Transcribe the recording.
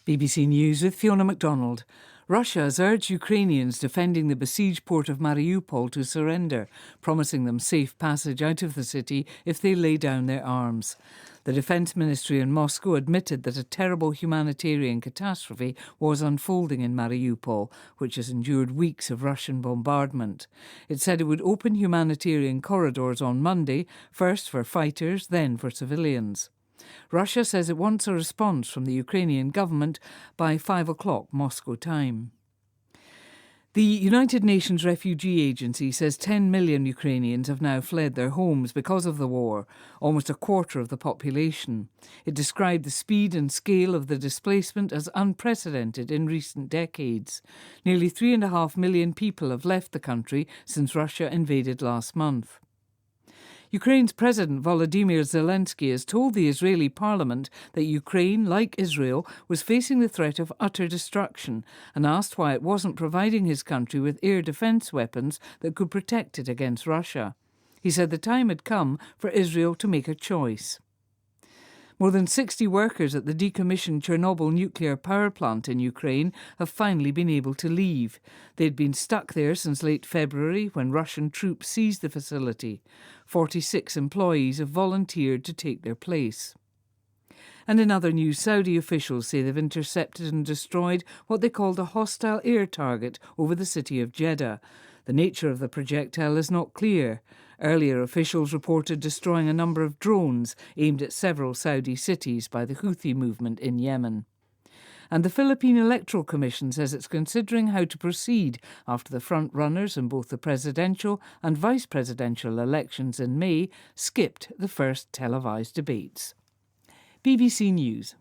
BBC News with Fiona MacDonald. Russia has urged Ukrainians defending the besieged port of Mariupol to surrender, promising them safe passage out of the city if they lay down their arms. The Defence Ministry in Moscow admitted that a terrible humanitarian catastrophe was unfolding in Mariupol, which has endured weeks of Russian bombardment. It said it would open humanitarian corridors on Monday, first for fighters, then for civilians. Russia says it wants a response from the Ukrainian government by 5 o'clock Moscow time. The United Nations Refugee Agency says 10 million Ukrainians have now fled their homes because of the war, almost a quarter of the population. It described the speed and scale of the displacement as unprecedented in recent decades. Nearly 3.5 million people have left the country since Russia invaded last month. Ukraine's President Volodymyr Zelensky has told the Israeli parliament that Ukraine, like Israel, was facing the threat of utter destruction and asked why it wasn't providing his country with air defence weapons that could protect it against Russia. He said the time had come for Israel to make a choice. More than 60 workers at the decommissioned Chernobyl nuclear power plant in Ukraine have finally been able to leave. They'd been stuck there since late February when Russian troops seized the facility. 46 employees have volunteered to take their place. And in other news, Saudi officials say they've intercepted and destroyed what they called a hostile air target over the city of Jeddah. The nature of the projectile is not clear. Earlier, officials reported destroying a number of drones aimed at several Saudi cities by the Houthi movement in Yemen. And the Philippine Electoral Commission says it's considering how to proceed after the front-runners in both the presidential and vice-presidential elections in May skipped the first televised debates. BBC News.